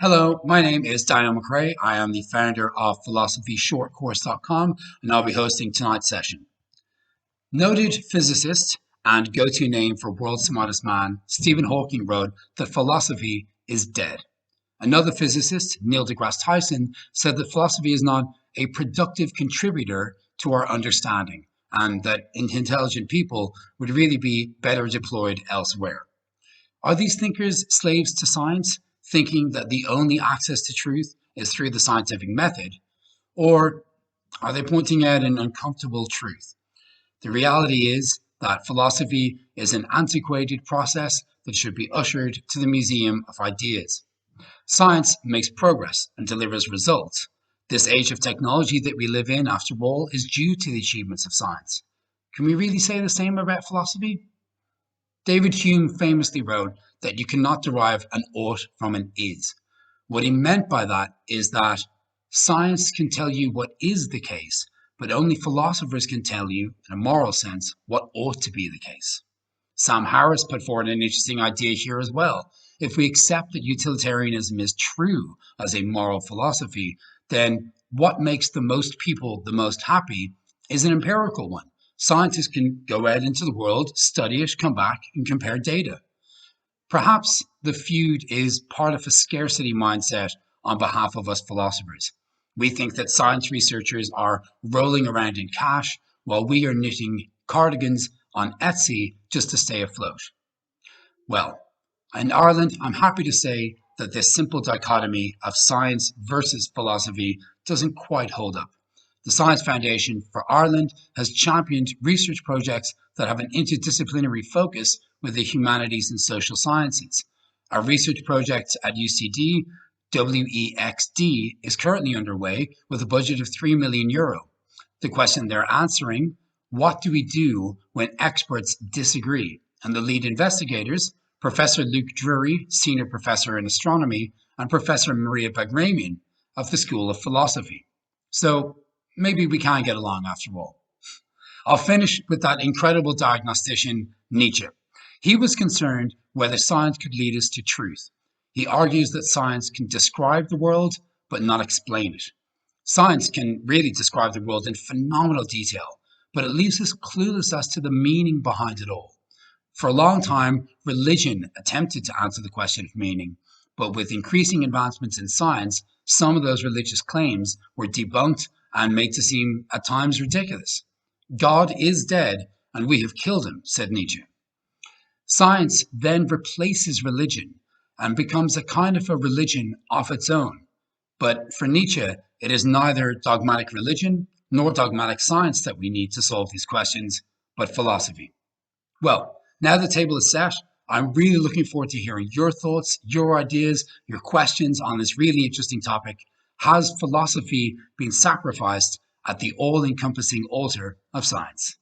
Hello, my name is Daniel McRae. I am the founder of philosophyshortcourse.com, and I'll be hosting tonight's session. Noted physicist and go-to name for world's smartest man, Stephen Hawking wrote that philosophy is dead. Another physicist, Neil deGrasse Tyson, said that philosophy is not a productive contributor to our understanding, and that intelligent people would really be better deployed elsewhere. Are these thinkers slaves to science, thinking that the only access to truth is through the scientific method? Or are they pointing out an uncomfortable truth? The reality is that philosophy is an antiquated process that should be ushered to the museum of ideas. Science makes progress and delivers results. This age of technology that we live in, after all, is due to the achievements of science. Can we really say the same about philosophy? David Hume famously wrote that you cannot derive an ought from an is. What he meant by that is that science can tell you what is the case, but only philosophers can tell you, in a moral sense, what ought to be the case. Sam Harris put forward an interesting idea here as well. If we accept that utilitarianism is true as a moral philosophy, then what makes the most people the most happy is an empirical one. Scientists can go out into the world, study it, come back, and compare data. Perhaps the feud is part of a scarcity mindset on behalf of us philosophers. We think that science researchers are rolling around in cash while we are knitting cardigans on Etsy just to stay afloat. Well, in Ireland, I'm happy to say that this simple dichotomy of science versus philosophy doesn't quite hold up. The Science Foundation for Ireland has championed research projects that have an interdisciplinary focus with the humanities and social sciences. Our research project at UCD, WEXD, is currently underway with a budget of €3 million. The question they're answering: what do we do when experts disagree? And the lead investigators, Professor Luke Drury, Senior Professor in Astronomy, and Professor Maria Bagramian of the School of Philosophy. So maybe we can get along after all. I'll finish with that incredible diagnostician, Nietzsche. He was concerned whether science could lead us to truth. He argues that science can describe the world, but not explain it. Science can really describe the world in phenomenal detail, but it leaves us clueless as to the meaning behind it all. For a long time, religion attempted to answer the question of meaning, but with increasing advancements in science, some of those religious claims were debunked and made to seem at times ridiculous. God is dead, and we have killed him, said Nietzsche. Science then replaces religion and becomes a kind of a religion of its own. But for Nietzsche, it is neither dogmatic religion nor dogmatic science that we need to solve these questions, but philosophy. Well, now the table is set. I'm really looking forward to hearing your thoughts, your ideas, your questions on this really interesting topic. Has philosophy been sacrificed at the all-encompassing altar of science?